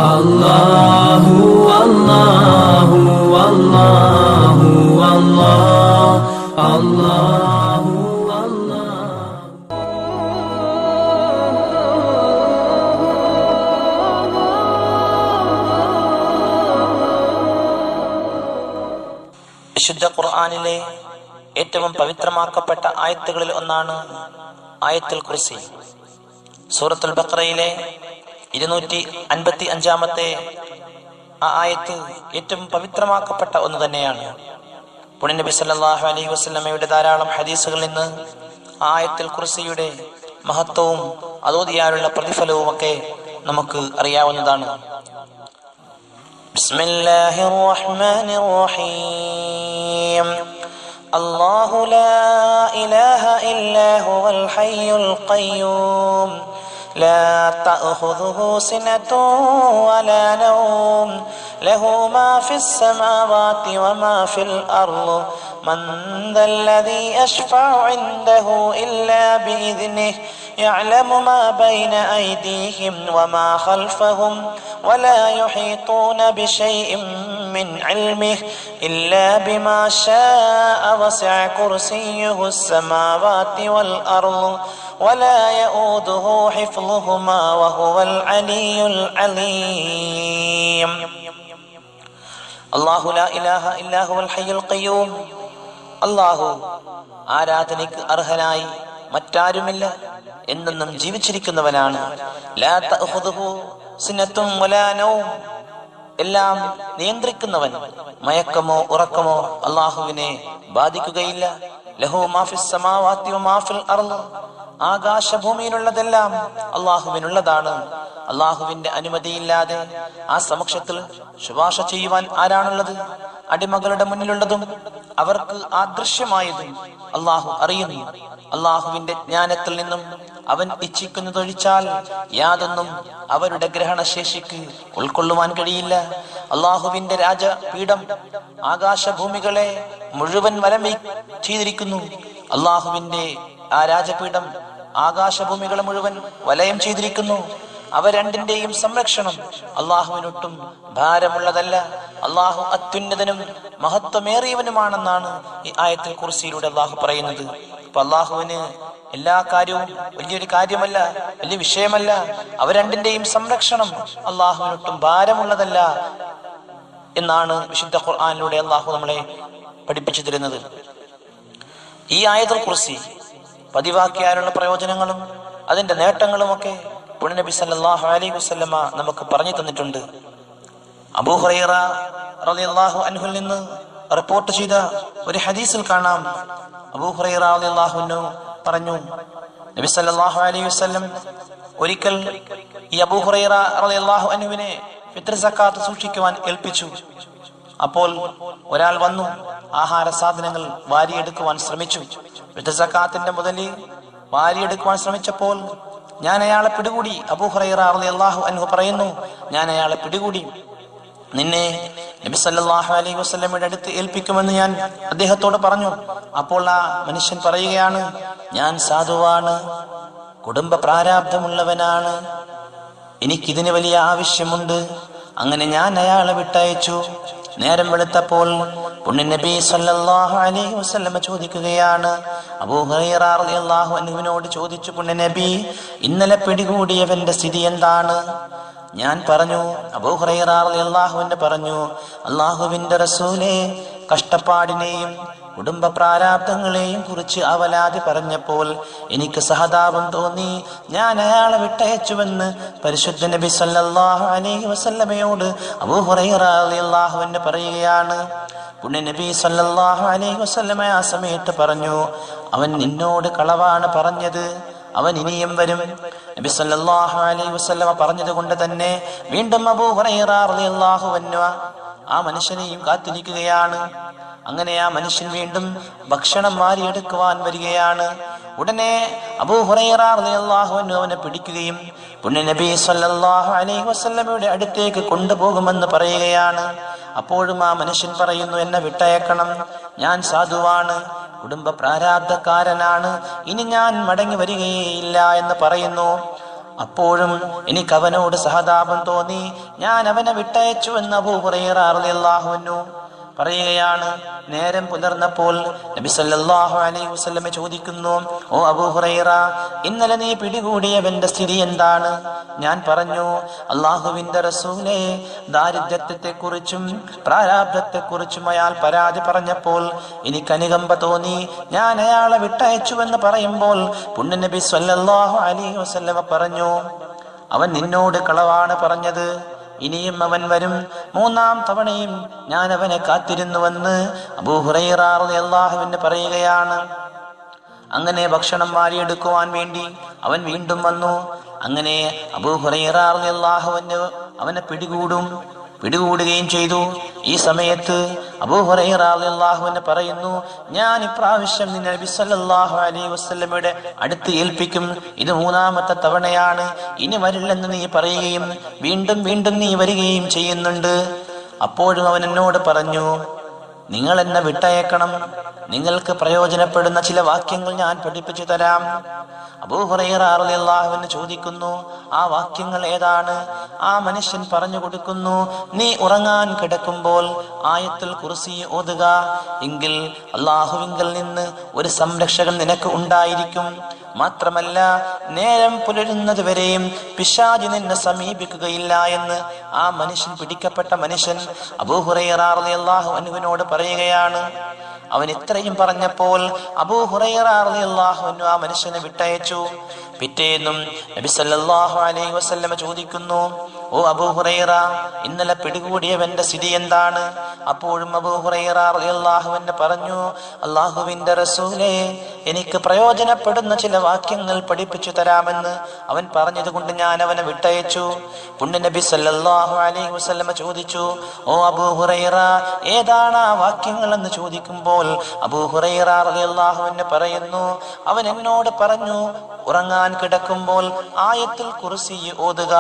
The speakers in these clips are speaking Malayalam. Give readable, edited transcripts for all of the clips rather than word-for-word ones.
അല്ലാഹു അല്ലാഹു അല്ലാഹു അല്ലാഹു അല്ലാഹു വിശുദ്ധ ഖുർആനിലെ ഏറ്റവും പവിത്രമാക്കപ്പെട്ട ആയത്തുകളിൽ ഒന്നാണ് ആയത്തുൽ കുർസി. സൂറത്തുൽ ബഖറയിലെ 255-ാമത്തെ ആ ആയത്ത് ഏറ്റവും പവിത്രമാക്കപ്പെട്ട ഒന്ന് തന്നെയാണ്. പുണ്യ നബി സല്ലല്ലാഹു അലൈഹി വസല്ലമയുടെ ധാരാളം ഹദീസുകളിൽ നിന്ന് ആയത്തുൽ കുർസിയുടെ മഹത്വവും അതോദിയാലുള്ള പ്രതിഫലവും ഒക്കെ നമുക്ക് അറിയാവുന്നതാണ്. ബിസ്മില്ലാഹിർ റഹ്മാനിർ റഹീം. അല്ലാഹു ലാ ഇലാഹ ഇല്ലാ ഹുവൽ ഹയ്യുൽ ഖയ്യൂം لا تأخذه سنة ولا نوم له ما في السماوات وما في الأرض من ذا الذي يشفع عنده إلا بإذنه يعلم ما بين أيديهم وما خلفهم ولا يحيطون بشيء من علمه إلا بما شاء وسع كرسيه السماوات والأرض ولا يؤوده حفظهما وهو العلي العظيم. الله لا إله إلا هو الحي القيوم. അല്ലാഹു ആരാധനയ്ക്ക് അർഹനായി മറ്റാരുമില്ല, എന്നെന്നും ജീവിച്ചിരിക്കുന്നവനാണ്. ലാ തഅഖുദുഹു സിനത്തും വലാ നൗം. എല്ലാം നിയന്ത്രിക്കുന്നവൻ, മയക്കമോ ഉറക്കമോ അല്ലാഹുവിനെ ബാധിക്കുകയില്ല. ലഹു മാ ഫിസ് സമാവാതി വമാ ഫിൽ അർള്. ആകാശഭൂമിയിലുള്ളതെല്ലാം അള്ളാഹുവിനുള്ളതാണ്. അള്ളാഹുവിന്റെ അനുമതിയില്ലാതെ ആ സമക്ഷത്തിൽ ശുപാർശ ചെയ്യുവാൻ ആരാണുള്ളത്? അടിമകളുടെ മുന്നിലുള്ളതും അവർക്ക് അദൃശ്യമായതും അള്ളാഹു അറിയുന്നു. അള്ളാഹുവിന്റെ ജ്ഞാനത്തിൽ നിന്നും അവൻ ഇച്ഛിക്കുന്നതൊഴിച്ചാൽ യാതൊന്നും അവരുടെ ഗ്രഹണശേഷിക്ക് ഉൾക്കൊള്ളുവാൻ കഴിയില്ല. അള്ളാഹുവിന്റെ രാജപീഠം ആകാശഭൂമികളെ മുഴുവൻ വലം ചെയ്തിരിക്കുന്നു. അള്ളാഹുവിന്റെ ആ രാജപീഠം ആകാശഭൂമികളെ മുഴുവൻ വലയം ചെയ്തിരിക്കുന്നു. അവ രണ്ടിന്റെയും സംരക്ഷണം അള്ളാഹുവിനൊട്ടും ഭാരമുള്ളതല്ല. അള്ളാഹു അത്യുന്നതനും മഹത്വമേറിയവനുമാണെന്നാണ് ഈ ആയത്തുൽ കുർസിയിലൂടെ അള്ളാഹു പറയുന്നത്. അപ്പൊ അള്ളാഹുവിന് എല്ലാ കാര്യവും വലിയൊരു കാര്യമല്ല, വലിയ വിഷയമല്ല. അവ രണ്ടിന്റെയും സംരക്ഷണം അള്ളാഹുവിനൊട്ടും ഭാരമുള്ളതല്ല എന്നാണ് വിശുദ്ധ ഖുർആനിലൂടെ അള്ളാഹു നമ്മളെ പഠിപ്പിച്ചു തരുന്നത്. ഈ ആയത്തുൽ കുർസി പതിവാക്കിയാലുള്ള പ്രയോജനങ്ങളും അതിന്റെ നേട്ടങ്ങളുമൊക്കെ പുണ്യ നബി സല്ലല്ലാഹു അലൈഹി വസല്ലമ നമുക്ക് പറഞ്ഞു തന്നിട്ടുണ്ട്. അബൂ ഹുറൈറ റളിയല്ലാഹു അൻഹുവിൽ നിന്ന് റിപ്പോർട്ട് ചെയ്ത ഒരു ഹദീസിൽ കാണാം, അബൂ ഹുറൈറ റളിയല്ലാഹു അൻഹു പറഞ്ഞു, നബി സല്ലല്ലാഹു അലൈഹി വസല്ലം ഒരിക്കൽ ഈ അബൂ ഹുറൈറ റളിയല്ലാഹു അൻഹുവിനെ ഫിത്ർ സക്കാത്ത് സൂക്ഷിക്കുവാൻ ഏൽപ്പിച്ചു. അപ്പോൾ ഒരാൾ വന്നു ആഹാര സാധനങ്ങൾ വാരിയെടുക്കുവാൻ ശ്രമിച്ചു. ഫിത്ർ സക്കാത്തിന്റെ മുതല് വാരിയെടുക്കുവാൻ ശ്രമിച്ചപ്പോൾ ഞാൻ അയാളെ പിടികൂടി. അബൂ ഹുറൈറ റളിയല്ലാഹു അൻഹു പറയുന്നു, ഞാൻ അയാളെ പിടികൂടി. നിന്നെ നബി സല്ലല്ലാഹു അലൈഹി വസല്ലമയുടെ അടുത്ത് ഏൽപ്പിക്കുമെന്ന് ഞാൻ അദ്ദേഹത്തോട് പറഞ്ഞു. അപ്പോൾ ആ മനുഷ്യൻ പറയുകയാണ്, ഞാൻ സാധുവാണ്, കുടുംബ പ്രാരാബ്ധമുള്ളവനാണ്, എനിക്കിതിന് വലിയ ആവശ്യമുണ്ട്. അങ്ങനെ ഞാൻ അയാളെ വിട്ടയച്ചു. നേരം വെളുത്തപ്പോൾ പുണ്യ നബി സല്ലല്ലാഹു അലൈഹി വസല്ലമ ചോദിക്കുകയാണ്, അബൂ ഹുറൈറ റളിയല്ലാഹു അൻഹുവിനോട് ചോദിച്ചു, പുണ്യ നബി, ഇന്നലെ പിടികൂടിയവന്റെ സ്ഥിതി എന്താണ്? ഞാൻ പറഞ്ഞു, അബൂ ഹുറൈറ റളിയല്ലാഹു അൻഹു പറഞ്ഞു, അല്ലാഹുവിന്റെ റസൂലേ, കഷ്ടപ്പാടിനെയും കുടുംബ പ്രാരാബ്ധങ്ങളെയും കുറിച്ച് അവലാതി പറഞ്ഞപ്പോൾ എനിക്ക് സഹതാപം തോന്നി. ഞാൻ അയാളെ വിട്ടയച്ചുവെന്ന് പരിശുദ്ധ നബി സല്ലല്ലാഹു അലൈഹി വസല്ലമയോട് അബൂ ഹുറൈറ റളിയല്ലാഹു അൻഹു പറയുകയാണ്. പുണ്യ നബി സല്ലല്ലാഹു അലൈഹി വസല്ലമ ആ സമയത്ത് പറഞ്ഞു, അവൻ നിന്നോട് കളവാണ് പറഞ്ഞത്, അവൻ ഇനിയും വരും. നബി സല്ലല്ലാഹു അലൈഹി വസല്ലമ പറഞ്ഞത് കൊണ്ട് തന്നെ വീണ്ടും അബൂ ഹുറൈറ റളിയല്ലാഹു അൻഹു ആ മനുഷ്യനെയും കാത്തിരിക്കുകയാണ്. അങ്ങനെ ആ മനുഷ്യൻ വീണ്ടും ഭക്ഷണം മാറിയെടുക്കുവാൻ വരികയാണ്. ഉടനെ അബൂ ഹുറൈറ റളിയല്ലാഹു അൻഹു അവനെ പിടിക്കുകയും പുണ്യ നബി സല്ലല്ലാഹു അലൈഹി വസല്ലമയുടെ അടുത്തേക്ക് കൊണ്ടുപോകുമെന്ന് പറയുകയാണ്. അപ്പോഴും ആ മനുഷ്യൻ പറയുന്നു, എന്നെ വിട്ടയക്കണം, ഞാൻ സാധുവാണ്, കുടുംബ പ്രാരാബ്ധക്കാരനാണ്, ഇനി ഞാൻ മടങ്ങി വരികയില്ല എന്ന് പറയുന്നു. അപ്പോഴും എനിക്ക് അവനോട് സഹതാപം തോന്നി. ഞാൻ അവനെ വിട്ടയച്ചു എന്ന് അബൂ ഹുറൈറ റളിയല്ലാഹു അൻഹു പറയുകയാണ്. നേരം പുലർന്നപ്പോൾ നബി സല്ലല്ലാഹു അലൈഹി വസല്ലം ചോദിക്കുന്നു, ഓ അബൂ ഹുറൈറ, ഇന്നലെ നീ പിടികൂടിയവന്റെ സ്ഥിതി എന്താണ്? ഞാൻ പറഞ്ഞു, അല്ലാഹുവിന്റെ റസൂലേ, ദാരിദ്ര്യത്തെക്കുറിച്ചും പ്രാരാബ്ധത്തെക്കുറിച്ചും അയാൾ പരാതി പറഞ്ഞപ്പോൾ എനിക്ക് അനുകമ്പ തോന്നി. ഞാൻ അയാളെ വിട്ടയച്ചുവെന്ന് പറയുമ്പോൾ പുണ്യ നബി സല്ലല്ലാഹു അലൈഹി വസല്ലം പറഞ്ഞു, അവൻ നിന്നോട് കളവാണ് പറഞ്ഞത്, ഇനിയും അവൻ വരും. മൂന്നാം തവണയും ഞാൻ അവനെ കാത്തിരുന്നുവെന്ന് അബൂ ഹുറൈറ റളിയല്ലാഹു അൻഹു പറയുകയാണ്. അങ്ങനെ ഭക്ഷണം വാരിയെടുക്കുവാൻ വേണ്ടി അവൻ വീണ്ടും വന്നു. അങ്ങനെ അബൂ ഹുറൈറ റളിയല്ലാഹു അൻഹു അവനെ പിടികൂടുകയും ചെയ്തു. ഈ സമയത്ത് അബൂ ഹുറൈറ റളിയല്ലാഹു അൻഹു പറയുന്നു, ഞാൻ ഇപ്രാവശ്യം നിന്നെ നബി സല്ലല്ലാഹു അലൈഹി വസല്ലമയുടെ അടുത്ത് ഏൽപ്പിക്കും. ഇത് മൂന്നാമത്തെ തവണയാണ്. ഇനി വരില്ലെന്ന് നീ പറയുകയും വീണ്ടും വീണ്ടും നീ വരികയും ചെയ്യുന്നുണ്ട്. അപ്പോഴും അവൻ എന്നോട് പറഞ്ഞു, നിങ്ങൾ എന്നെ വിട്ടയക്കണം, നിങ്ങൾക്ക് പ്രയോജനപ്പെടുന്ന ചില വാക്യങ്ങൾ ഞാൻ പഠിപ്പിച്ചു തരാം. അബൂ ഹുറൈറ റളിയല്ലാഹു അൻഹു ചോദിക്കുന്നു, ആ വാക്യങ്ങൾ ഏതാണ്? ആ മനുഷ്യൻ പറഞ്ഞു കൊടുക്കുന്നു, നീ ഉറങ്ങാൻ കിടക്കുമ്പോൾ ആയത്തുൽ കുർസി ഓതുക, എങ്കിൽ അല്ലാഹുവിങ്കൽ നിന്ന് ഒരു സംരക്ഷകൻ നിനക്ക് ഉണ്ടായിരിക്കും. മാത്രമല്ല, നേരം പുലരുന്നത് വരെയും പിശാച് നിന്നെ സമീപിക്കുകയില്ല എന്ന് ആ മനുഷ്യൻ, പിടിക്കപ്പെട്ട മനുഷ്യൻ അബൂ ഹുറൈറ റളിയല്ലാഹു അൻഹുവിനോട് പറയുകയാണ്. അവൻ ഇത്രയും പറഞ്ഞപ്പോൾ അബൂ ഹുറൈറ റളിയല്ലാഹു അൻഹു ആ മനുഷ്യനെ വിട്ടയച്ചു. പിറ്റേന്നും നബി സല്ലല്ലാഹു അലൈഹി വസല്ലം ചോദിക്കുന്നു, ഓ അബൂ ഹുറൈറ, ഇന്നലെ പിടികൂടിയവന്റെ സ്ഥിതി എന്താണ്? അപ്പോഴും അബൂ ഹുറൈറ റളിയല്ലാഹു അൻഹു പറഞ്ഞു, അല്ലാഹുവിന്റെ റസൂലേ, എനിക്ക് പ്രയോജനപ്പെടുന്ന ചില വാക്യങ്ങൾ പഠിപ്പിച്ചു തരാമെന്ന് അവൻ പറഞ്ഞതുകൊണ്ട് ഞാൻ അവനെ വിട്ടയച്ചു. പുണ്യ നബി സല്ലല്ലാഹു അലൈഹി വസല്ലം ചോദിച്ചു, ഓ അബൂ ഹുറൈറ, ഏതാണ് ആ വാക്യങ്ങൾ എന്ന് ചോദിക്കുമ്പോൾ അബൂ ഹുറൈറ റളിയല്ലാഹു അൻഹു പറയുന്നു, അവൻ എന്നോട് പറഞ്ഞു, ഉറങ്ങാൻ കിടക്കുമ്പോൾ ആയത്തുൽ കുർസി ഓതുക,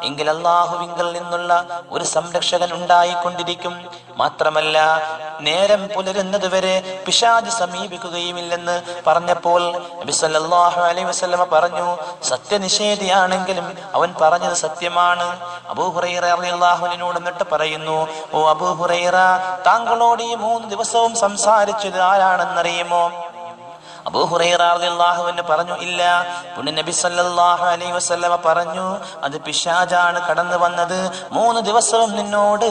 എങ്കിൽ അല്ലാഹുവിങ്കൽ നിന്നുള്ള ഒരു സംരക്ഷകൻ ഉണ്ടായിക്കൊണ്ടിരിക്കും. മാത്രമല്ല, നേരം പുലരുന്നത് വരെ പിശാച് സമീപിക്കുകയുമില്ലെന്ന് പറഞ്ഞപ്പോൾ നബി സല്ലല്ലാഹു അലൈഹി വസല്ലം പറഞ്ഞു, സത്യനിഷേധിയാണെങ്കിലും അവൻ പറഞ്ഞത് സത്യമാണ്. അബൂ ഹുറൈറ റളിയല്ലാഹു അൻഹുവിനോട് എന്നിട്ട് പറയുന്നു, ഓ അബൂ ഹുറൈറ, താങ്കളോട് ഈ 3 ദിവസവും സംസാരിച്ചത് ആരാണെന്നറിയുമോ? അബൂ ഹുറൈറ റളിയല്ലാഹു അൻഹു പറഞ്ഞു, ഇല്ല. പുണ്യ നബി സല്ലല്ലാഹു അലൈഹി വസല്ലം പറഞ്ഞു, അത് പിശാചാണ് കടന്നു വന്നത്. 3 ദിവസവും നിന്നോട്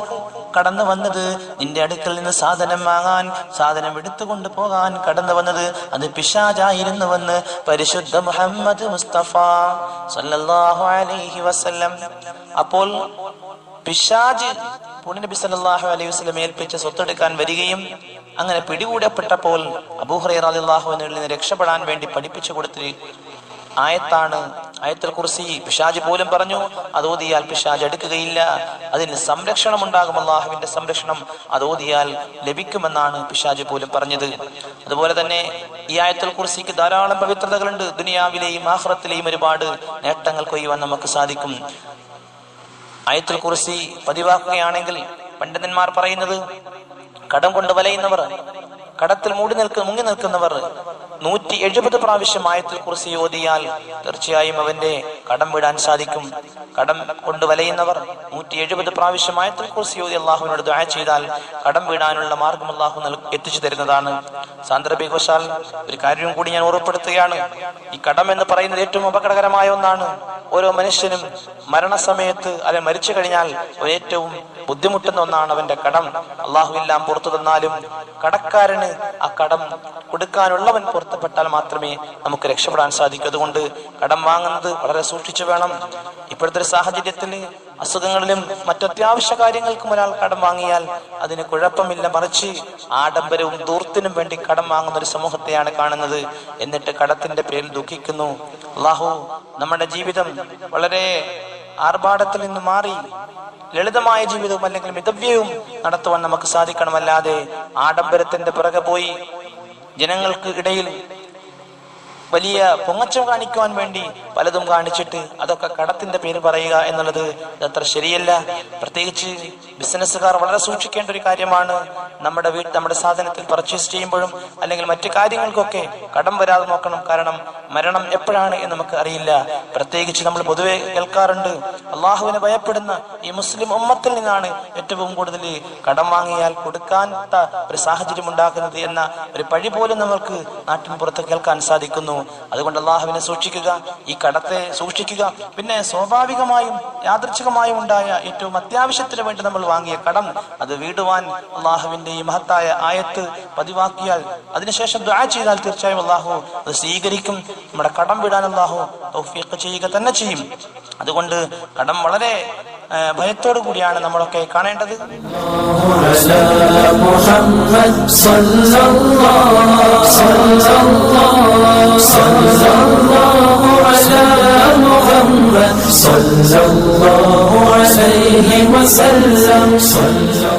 കടന്നു വന്നത്, നിന്റെ അടുക്കൽ നിന്ന് സാധനം വാങ്ങാൻ, സാധനം എടുത്തുകൊണ്ട് പോകാൻ കടന്നു വന്നത് അത് പിശാചായിരുന്നുവെന്ന് പരിശുദ്ധ മുഹമ്മദ് മുസ്തഫ സല്ലല്ലാഹു അലൈഹി വസല്ലം. അപ്പോൾ പിശാച് പുണ്യ നബി സല്ലല്ലാഹു അലൈഹി വസല്ലം ഏൽപ്പിച്ച സ്വത്തെടുക്കാൻ വരികയും അങ്ങനെ പിടികൂടപ്പെട്ടപ്പോൾ അബൂ ഹുറൈറ റളിയല്ലാഹു അൻഹുവിൽ നിന്ന് രക്ഷപ്പെടാൻ വേണ്ടി പഠിപ്പിച്ചു കൊടുത്ത ആയത്താണ് ആയത്തുൽ കുർസി. പിശാച് പോലും പറഞ്ഞു, അത് ഓതിയാൽ പിശാച് അടുക്കുകയില്ല, അതിന് സംരക്ഷണം ഉണ്ടാകും, അല്ലാഹുവിന്റെ സംരക്ഷണം അത് ഓതിയാൽ ലഭിക്കുമെന്നാണ് പിശാച് പോലും പറഞ്ഞത്. അതുപോലെ തന്നെ ഈ ആയത്തുൽ കുർസിക്ക് ധാരാളം പവിത്രതകളുണ്ട്. ദുനിയാവിലെയും ആഖിറത്തിലെയും ഒരുപാട് നേട്ടങ്ങൾ കൊയ്യുവാൻ നമുക്ക് സാധിക്കും. ആയത്തുൽ കുർസി പതിവാക്കുകയാണെങ്കിൽ പണ്ഡിതന്മാർ പറയുന്നത്, കടം കൊണ്ട് വലയുന്നവർ, കടത്തിൽ മുങ്ങി നിൽക്കുന്നവർ 170 പ്രാവശ്യം ആയത്തുൽ കുർസി ഓതിയാൽ തീർച്ചയായും അവന്റെ കടം വിടാൻ സാധിക്കും. കടം കൊണ്ട് വലയുന്നവർ 170 പ്രാവശ്യം ആയത്തുൽ കുർസി ഓതി അള്ളാഹുവിനോട് ദുആ ചെയ്താൽ കടം വീടാനുള്ള മാർഗം അള്ളാഹു എത്തിച്ചു തരുന്നതാണ്. സാന്ദർഭികവശാൽ ഒരു കാര്യം കൂടി ഞാൻ ഓർമ്മപ്പെടുത്തുകയാണ്. ഈ കടം എന്ന് പറയുന്നത് ഏറ്റവും അപകടകരമായ ഒന്നാണ്. ഓരോ മനുഷ്യനും മരണസമയത്ത് അല്ലെ മരിച്ചു കഴിഞ്ഞാൽ ഏറ്റവും ബുദ്ധിമുട്ടുന്ന ഒന്നാണ് അവന്റെ കടം. അള്ളാഹു എല്ലാം പുറത്തു തന്നാലും കടക്കാരന് ആ കടം കൊടുക്കാനുള്ളവൻ പുറത്തുപെട്ടാൽ മാത്രമേ നമുക്ക് രക്ഷപ്പെടാൻ സാധിക്കൂ. അതുകൊണ്ട് കടം വാങ്ങുന്നത് വളരെ സൂക്ഷിച്ചു വേണം. ഇപ്പോഴത്തെ ഒരു സാഹചര്യത്തിൽ അസുഖങ്ങളിലും മറ്റത്യാവശ്യ കാര്യങ്ങൾക്കും ഒരാൾ കടം വാങ്ങിയാൽ അതിന് കുഴപ്പമില്ല. മറിച്ച് ആഡംബരവും ദൂർത്തിനും വേണ്ടി കടം വാങ്ങുന്ന ഒരു സമൂഹത്തെയാണ് കാണുന്നത്. എന്നിട്ട് കടത്തിന്റെ പേരിൽ ദുഃഖിക്കുന്നു. അല്ലാഹു നമ്മുടെ ജീവിതം വളരെ ആർഭാടത്തിൽ നിന്ന് മാറി ലളിതമായ ജീവിതവും അല്ലെങ്കിൽ മിതവ്യവും നടത്തുവാൻ നമുക്ക് സാധിക്കണമല്ലാതെ ആഡംബരത്തിന്റെ പിറകെ പോയി ജനങ്ങൾക്ക് ഇടയിൽ വലിയ പൊങ്ങച്ചം കാണിക്കുവാൻ വേണ്ടി പലതും കാണിച്ചിട്ട് അതൊക്കെ കടത്തിന്റെ പേര് പറയുക എന്നുള്ളത് അത്ര ശരിയല്ല. പ്രത്യേകിച്ച് ബിസിനസ്സുകാർ വളരെ സൂക്ഷിക്കേണ്ട ഒരു കാര്യമാണ്. നമ്മുടെ സാധനത്തിൽ പർച്ചേസ് ചെയ്യുമ്പോഴും അല്ലെങ്കിൽ മറ്റു കാര്യങ്ങൾക്കൊക്കെ കടം വരാതെ നോക്കണം. കാരണം മരണം എപ്പോഴാണ് എന്ന് നമുക്ക് അറിയില്ല. പ്രത്യേകിച്ച് നമ്മൾ പൊതുവെ കേൾക്കാറുണ്ട്, അള്ളാഹുവിനെ ഭയപ്പെടുന്ന ഈ മുസ്ലിം ഉമ്മത്തിൽ നിന്നാണ് ഏറ്റവും കൂടുതൽ കടം വാങ്ങിയാൽ കൊടുക്കാത്ത ഒരു സാഹചര്യം ഉണ്ടാക്കുന്നത് എന്ന ഒരു പഴി പോലും നമുക്ക് നാട്ടിൻ പുറത്ത് കേൾക്കാൻ സാധിക്കുന്നു. അതുകൊണ്ട് അള്ളാഹുവിനെ സൂക്ഷിക്കുക, ഈ കടത്തെ സൂക്ഷിക്കുക. പിന്നെ സ്വാഭാവികമായും യാദൃച്ഛികമായും ഉണ്ടായ ഏറ്റവും അത്യാവശ്യത്തിന് വേണ്ടി നമ്മൾ വാങ്ങിയ കടം അത് വീടുവാൻ അള്ളാഹുവിന്റെ ഈ മഹത്തായ ആയത്ത് പതിവാക്കിയാൽ അതിനുശേഷം ദുആ ചെയ്താൽ തീർച്ചയായും അള്ളാഹു അത് സ്വീകരിക്കും. നമ്മുടെ കടം വിടാൻ അള്ളാഹു തൗഫീഖ് ചെയ്യുക തന്നെ ചെയ്യും. അതുകൊണ്ട് കടം വളരെ ഭയത്തോടു കൂടിയാണ് നമ്മളൊക്കെ കാണേണ്ടത്. صلى الله عليه وسلم